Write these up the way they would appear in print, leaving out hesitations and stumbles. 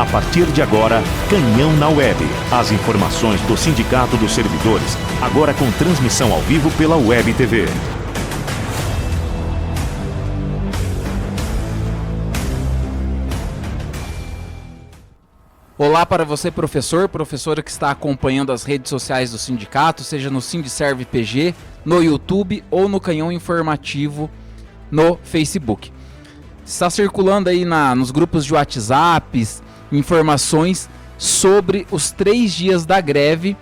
A partir de agora, Canhão na Web. As informações do Sindicato dos Servidores, agora com transmissão ao vivo pela Web TV. Olá para você, professor, professora que está acompanhando as redes sociais do sindicato, seja no Sindiserve PG, no YouTube ou no Canhão Informativo no Facebook. Está circulando aí nos grupos de WhatsApp informações sobre os 3 dias da greve.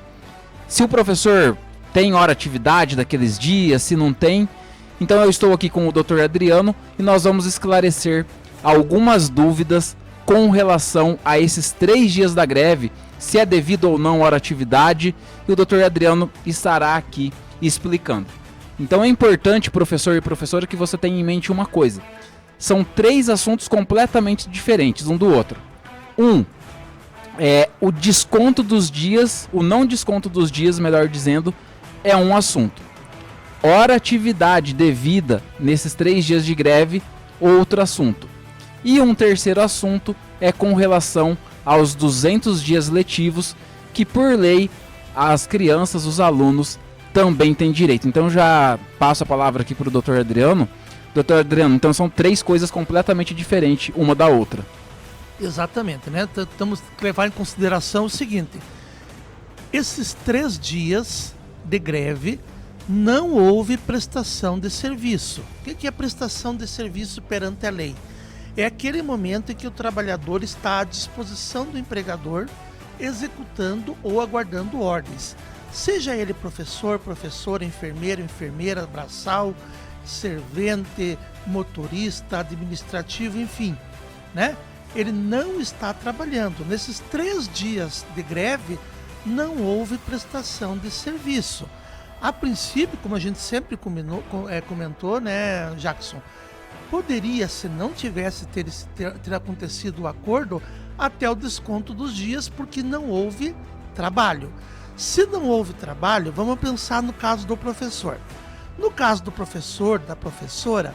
Se o professor tem hora atividade daqueles dias, se não tem. Então eu estou aqui com o Dr. Adriano e nós vamos esclarecer algumas dúvidas com relação a esses 3 dias da greve, se é devido ou não à hora atividade, e o Dr. Adriano estará aqui explicando. Então é importante, professor e professora, que você tenha em mente uma coisa. São 3 assuntos completamente diferentes um do outro. O desconto dos dias, o não desconto dos dias, melhor dizendo, é um assunto. Hora atividade devida nesses 3 dias de greve, outro assunto. E um terceiro assunto é com relação aos 200 dias letivos, que por lei as crianças, os alunos também têm direito. Então já passo a palavra aqui para o Dr. Adriano. Dr. Adriano, então são 3 coisas completamente diferentes uma da outra. Exatamente, né? Temos que levar em consideração o seguinte: esses 3 dias de greve não houve prestação de serviço. O que é prestação de serviço perante a lei? É aquele momento em que o trabalhador está à disposição do empregador, executando ou aguardando ordens. Seja ele professor, professora, enfermeiro, enfermeira, braçal, servente, motorista, administrativo, enfim, né? Ele não está trabalhando. Nesses 3 dias de greve, não houve prestação de serviço. A princípio, como a gente sempre comentou, né, Jackson? Poderia, se não tivesse ter acontecido o acordo, até o desconto dos dias, porque não houve trabalho. Se não houve trabalho, vamos pensar no caso do professor. No caso do professor, da professora,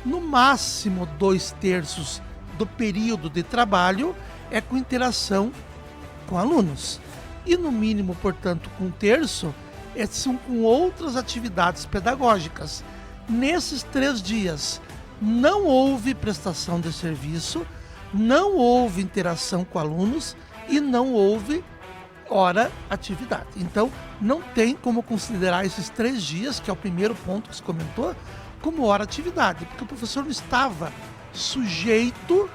no máximo 2/3 do período de trabalho é com interação com alunos. E no mínimo, portanto, com 1/3 são com outras atividades pedagógicas. Nesses 3 dias, não houve prestação de serviço, não houve interação com alunos e não houve hora atividade. Então, não tem como considerar esses 3 dias, que é o primeiro ponto que se comentou, como hora atividade, porque o professor não estava sujeito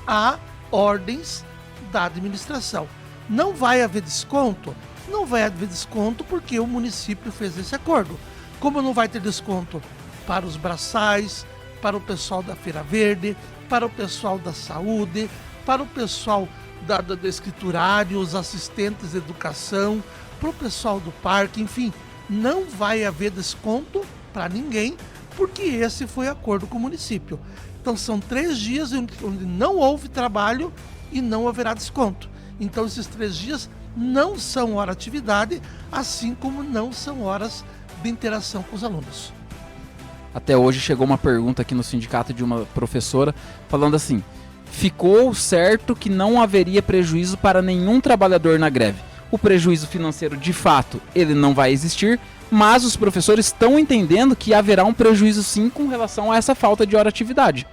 a ordens da administração. Não vai haver desconto? Não vai haver desconto porque o município fez esse acordo. Como não vai ter desconto para os braçais, para o pessoal da Feira Verde, para o pessoal da saúde, para o pessoal da escriturário, os assistentes de educação, para o pessoal do parque, enfim, não vai haver desconto para ninguém, porque esse foi acordo com o município. Então são 3 dias onde não houve trabalho e não haverá desconto. Então esses 3 dias não são hora atividade, assim como não são horas de interação com os alunos. Até hoje chegou uma pergunta aqui no sindicato de uma professora falando assim: ficou certo que não haveria prejuízo para nenhum trabalhador na greve. O prejuízo financeiro, de fato, ele não vai existir, mas os professores estão entendendo que haverá um prejuízo sim com relação a essa falta de hora atividade.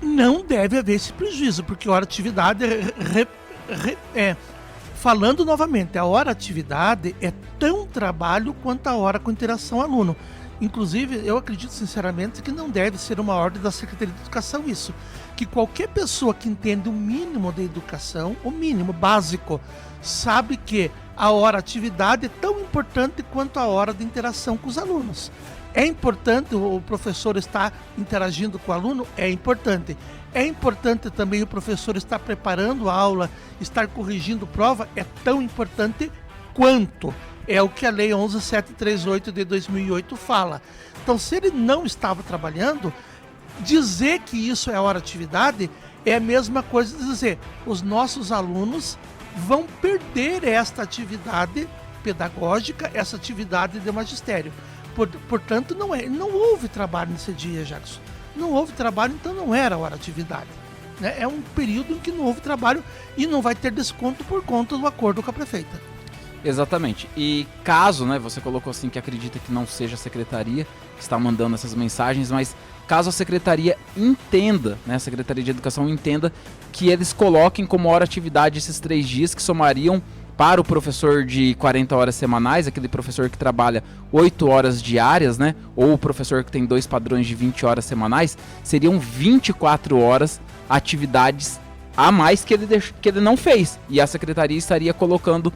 Não deve haver esse prejuízo, porque a hora atividade falando novamente, a hora atividade é tão trabalho quanto a hora com interação aluno. Inclusive, eu acredito sinceramente que não deve ser uma ordem da Secretaria de Educação isso. Que qualquer pessoa que entende o mínimo de educação, o mínimo básico, sabe que a hora atividade é tão importante quanto a hora de interação com os alunos. É importante o professor estar interagindo com o aluno? É importante. É importante também o professor estar preparando a aula, estar corrigindo prova? É tão importante quanto. É o que a Lei 11.738 de 2008 fala. Então, se ele não estava trabalhando, dizer que isso é hora atividade é a mesma coisa de dizer os nossos alunos vão perder esta atividade pedagógica, essa atividade de magistério. Portanto, não houve trabalho nesse dia, Jackson. Não houve trabalho, então não era hora atividade. né? É um período em que não houve trabalho e não vai ter desconto por conta do acordo com a prefeita. Exatamente. E caso, né, você colocou assim que acredita que não seja a secretaria que está mandando essas mensagens, mas caso a secretaria entenda, né, a Secretaria de Educação entenda que eles coloquem como hora atividade esses 3 dias que somariam para o professor de 40 horas semanais, aquele professor que trabalha 8 horas diárias, né, ou o professor que tem 2 padrões de 20 horas semanais, seriam 24 horas atividades a mais que ele não fez, e a secretaria estaria colocando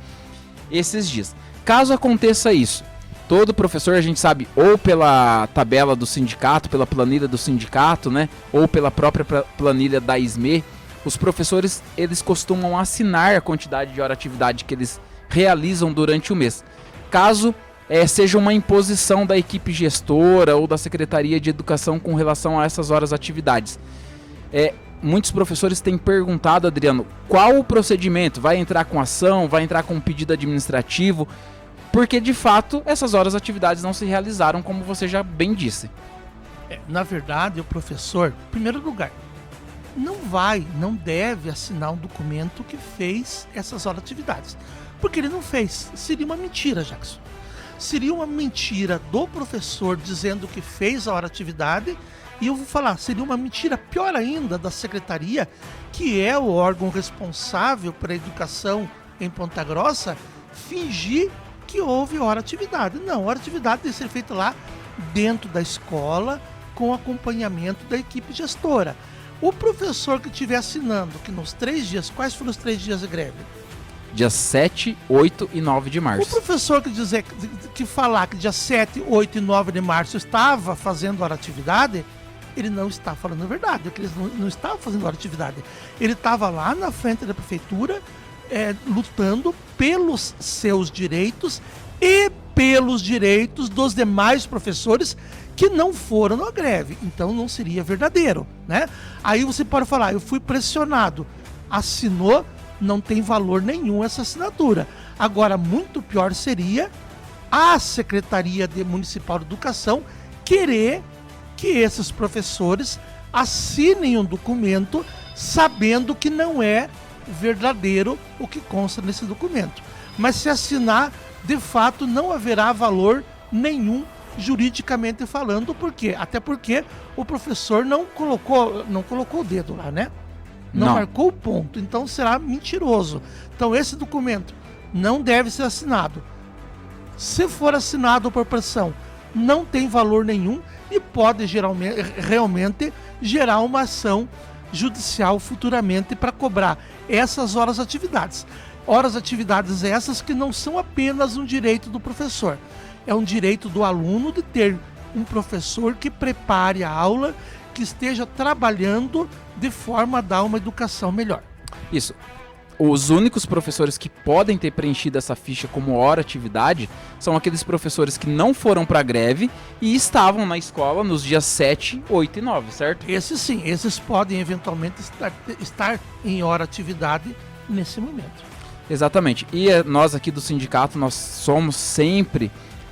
esses dias. Caso aconteça isso, todo professor, a gente sabe, ou pela tabela do sindicato, pela planilha do sindicato, né, ou pela própria planilha da SME, os professores, eles costumam assinar a quantidade de hora-atividade que eles realizam durante o mês. Caso seja uma imposição da equipe gestora ou da Secretaria de Educação com relação a essas horas-atividades. Muitos professores têm perguntado, Adriano, qual o procedimento? Vai entrar com ação? Vai entrar com um pedido administrativo? Porque, de fato, essas horas-atividades não se realizaram, como você já bem disse. Na verdade, o professor, em primeiro lugar, não deve assinar um documento que fez essas horas-atividades. Porque ele não fez. Seria uma mentira, Jackson. Seria uma mentira do professor dizendo que fez a hora-atividade. E eu vou falar, seria uma mentira pior ainda da secretaria, que é o órgão responsável pela educação em Ponta Grossa, fingir que houve hora-atividade. Não, a hora-atividade deve ser feita lá dentro da escola, com acompanhamento da equipe gestora. O professor que estiver assinando que nos 3 dias, quais foram os 3 dias de greve? Dias 7, 8 e 9 de março. O professor que falar que dia 7, 8 e 9 de março estava fazendo hora-atividade, ele não está falando a verdade, porque ele não estava fazendo hora-atividade. Ele estava lá na frente da prefeitura, lutando pelos seus direitos e pelos direitos dos demais professores que não foram na greve. Então não seria verdadeiro, né? Aí você pode falar, eu fui pressionado, assinou, não tem valor nenhum essa assinatura. Agora, muito pior seria a Secretaria Municipal de Educação querer que esses professores assinem um documento sabendo que não é verdadeiro o que consta nesse documento. Mas se assinar, de fato, não haverá valor nenhum juridicamente falando. Por quê? Até porque o professor não colocou o dedo lá, né? Não marcou o ponto, então será mentiroso. Então esse documento não deve ser assinado. Se for assinado por pressão, não tem valor nenhum e pode realmente gerar uma ação judicial futuramente para cobrar essas horas-atividades. Horas-atividades essas que não são apenas um direito do professor, é um direito do aluno de ter um professor que prepare a aula, que esteja trabalhando de forma a dar uma educação melhor. Isso. Os únicos professores que podem ter preenchido essa ficha como hora-atividade são aqueles professores que não foram para a greve e estavam na escola nos dias 7, 8 e 9, certo? Esses sim, esses podem eventualmente estar em hora-atividade nesse momento. Exatamente. E nós aqui do sindicato, nós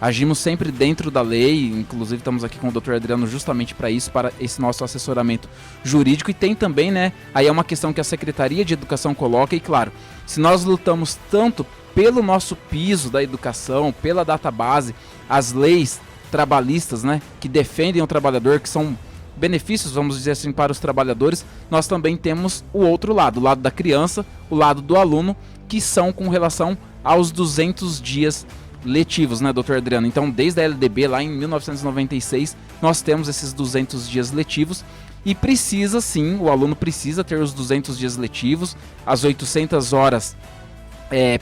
agimos sempre dentro da lei, inclusive estamos aqui com o Dr. Adriano justamente para isso, para esse nosso assessoramento jurídico. E tem também, né, aí é uma questão que a Secretaria de Educação coloca, e claro, se nós lutamos tanto pelo nosso piso da educação, pela database, as leis trabalhistas, né, que defendem o trabalhador, que são benefícios, vamos dizer assim, para os trabalhadores, nós também temos o outro lado, o lado da criança, o lado do aluno, que são com relação aos 200 dias letivos, né, doutor Adriano? Então, desde a LDB, lá em 1996, nós temos esses 200 dias letivos e precisa sim, o aluno precisa ter os 200 dias letivos, as 800 horas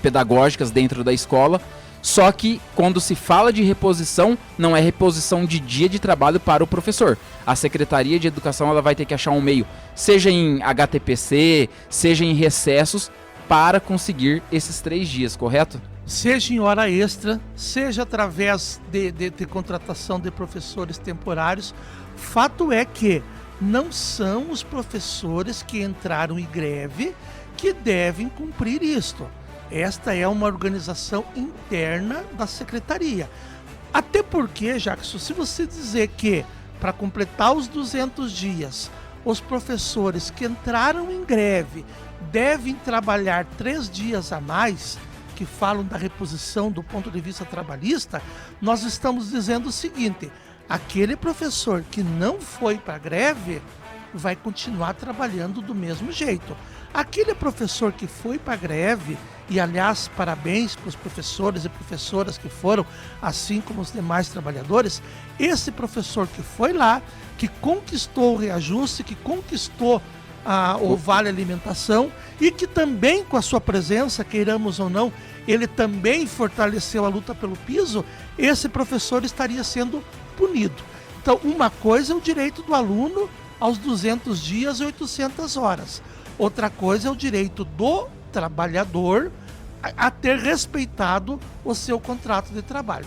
pedagógicas dentro da escola, só que quando se fala de reposição, não é reposição de dia de trabalho para o professor. A Secretaria de Educação ela vai ter que achar um meio, seja em HTPC, seja em recessos, para conseguir esses 3 dias, correto? Seja em hora extra, seja através de contratação de professores temporários. Fato é que não são os professores que entraram em greve que devem cumprir isto. Esta é uma organização interna da secretaria. Até porque, Jackson, se você dizer que para completar os 200 dias os professores que entraram em greve devem trabalhar 3 dias a mais, que falam da reposição do ponto de vista trabalhista, nós estamos dizendo o seguinte: aquele professor que não foi para a greve vai continuar trabalhando do mesmo jeito. Aquele professor que foi para a greve, e aliás, parabéns para os professores e professoras que foram, assim como os demais trabalhadores, esse professor que foi lá, que conquistou o reajuste, que conquistou o Vale Alimentação e que também com a sua presença, queiramos ou não, ele também fortaleceu a luta pelo piso, esse professor estaria sendo punido. Então, uma coisa é o direito do aluno aos 200 dias e 800 horas. Outra coisa é o direito do trabalhador a ter respeitado o seu contrato de trabalho.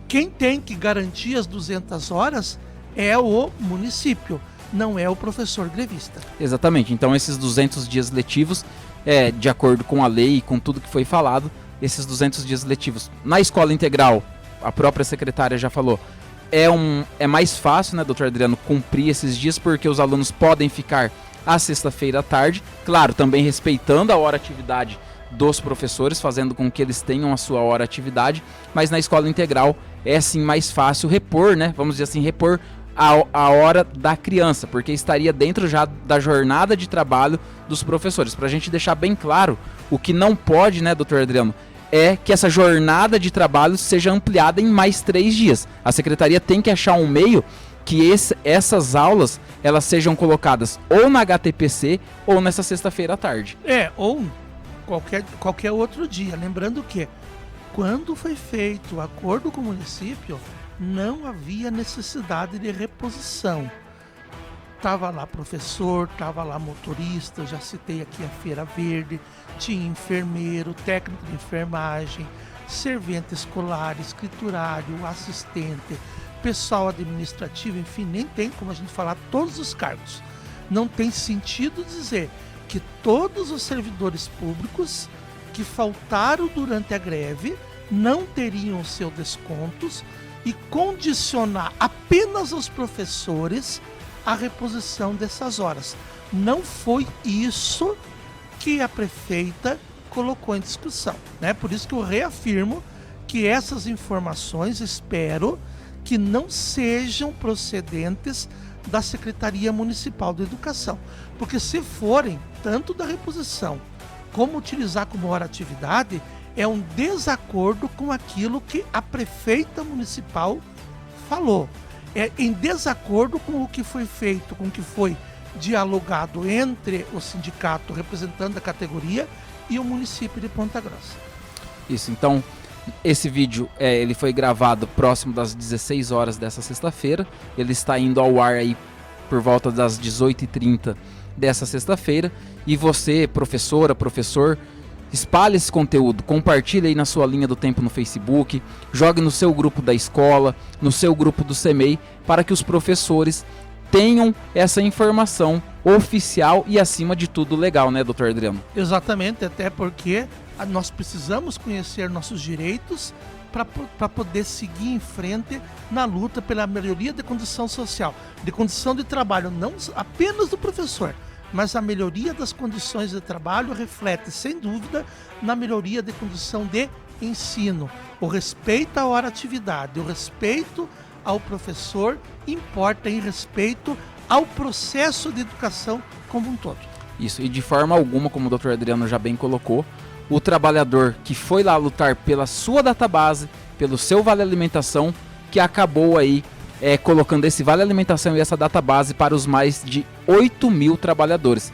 Quem tem que garantir as 200 horas é o município, não é o professor grevista. Exatamente. Então, esses 200 dias letivos, de acordo com a lei e com tudo que foi falado, esses 200 dias letivos na escola integral, a própria secretária já falou, é mais fácil, né, doutor Adriano, cumprir esses dias, porque os alunos podem ficar à sexta-feira à tarde, claro, também respeitando a hora-atividade dos professores, fazendo com que eles tenham a sua hora-atividade, mas na escola integral é sim mais fácil repor, né, vamos dizer assim, repor a hora da criança, porque estaria dentro já da jornada de trabalho dos professores. Para a gente deixar bem claro, o que não pode, né, doutor Adriano, é que essa jornada de trabalho seja ampliada em mais 3 dias. A secretaria tem que achar um meio que essas aulas elas sejam colocadas ou na HTPC ou nessa sexta-feira à tarde. Ou qualquer outro dia. Lembrando que quando foi feito o acordo com o município, não havia necessidade de reposição. Estava lá professor, estava lá motorista, já citei aqui a Feira Verde, tinha enfermeiro, técnico de enfermagem, servente escolar, escriturário, assistente, pessoal administrativo, enfim, nem tem como a gente falar todos os cargos. Não tem sentido dizer que todos os servidores públicos que faltaram durante a greve não teriam os seus descontos e condicionar apenas os professores a reposição dessas horas. Não foi isso que a prefeita colocou em discussão, né? Por isso que eu reafirmo que essas informações, espero que não sejam procedentes da Secretaria Municipal de Educação, porque se forem, tanto da reposição como utilizar como hora-atividade, é um desacordo com aquilo que a prefeita municipal falou. É em desacordo com o que foi feito, com o que foi dialogado entre o sindicato representando a categoria e o município de Ponta Grossa. Isso, então, esse vídeo ele foi gravado próximo das 16 horas dessa sexta-feira. Ele está indo ao ar aí por volta das 18h30 dessa sexta-feira. E você, professora, professor, espalhe esse conteúdo, compartilhe aí na sua linha do tempo no Facebook, jogue no seu grupo da escola, no seu grupo do CEMEI, para que os professores tenham essa informação oficial e, acima de tudo, legal, né, doutor Adriano? Exatamente, até porque nós precisamos conhecer nossos direitos para poder seguir em frente na luta pela melhoria da condição social, de condição de trabalho, não apenas do professor, mas a melhoria das condições de trabalho reflete, sem dúvida, na melhoria de condição de ensino. O respeito à hora-atividade, o respeito ao professor importa em respeito ao processo de educação como um todo. Isso, e de forma alguma, como o doutor Adriano já bem colocou, o trabalhador que foi lá lutar pela sua database, pelo seu Vale Alimentação, que acabou aí colocando esse Vale Alimentação e essa database para os mais de 8.000 trabalhadores,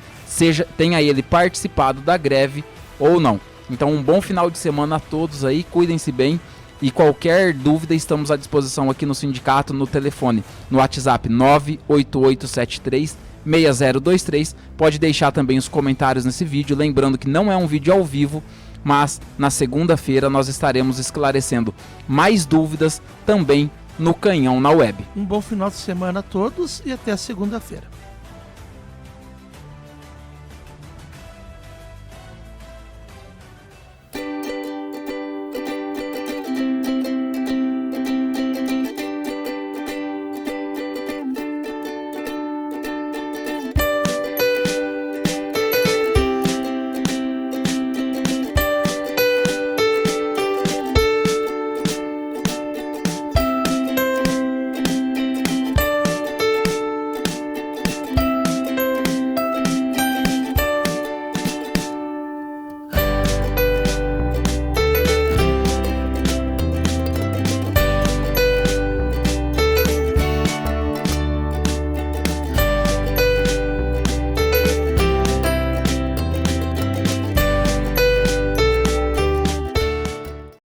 tenha ele participado da greve ou não. Então, um bom final de semana a todos aí, cuidem-se bem, e qualquer dúvida estamos à disposição aqui no sindicato, no telefone, no WhatsApp 98873-6023, pode deixar também os comentários nesse vídeo, lembrando que não é um vídeo ao vivo, mas na segunda-feira nós estaremos esclarecendo mais dúvidas também no Canhão na Web. Um bom final de semana a todos e até a segunda-feira.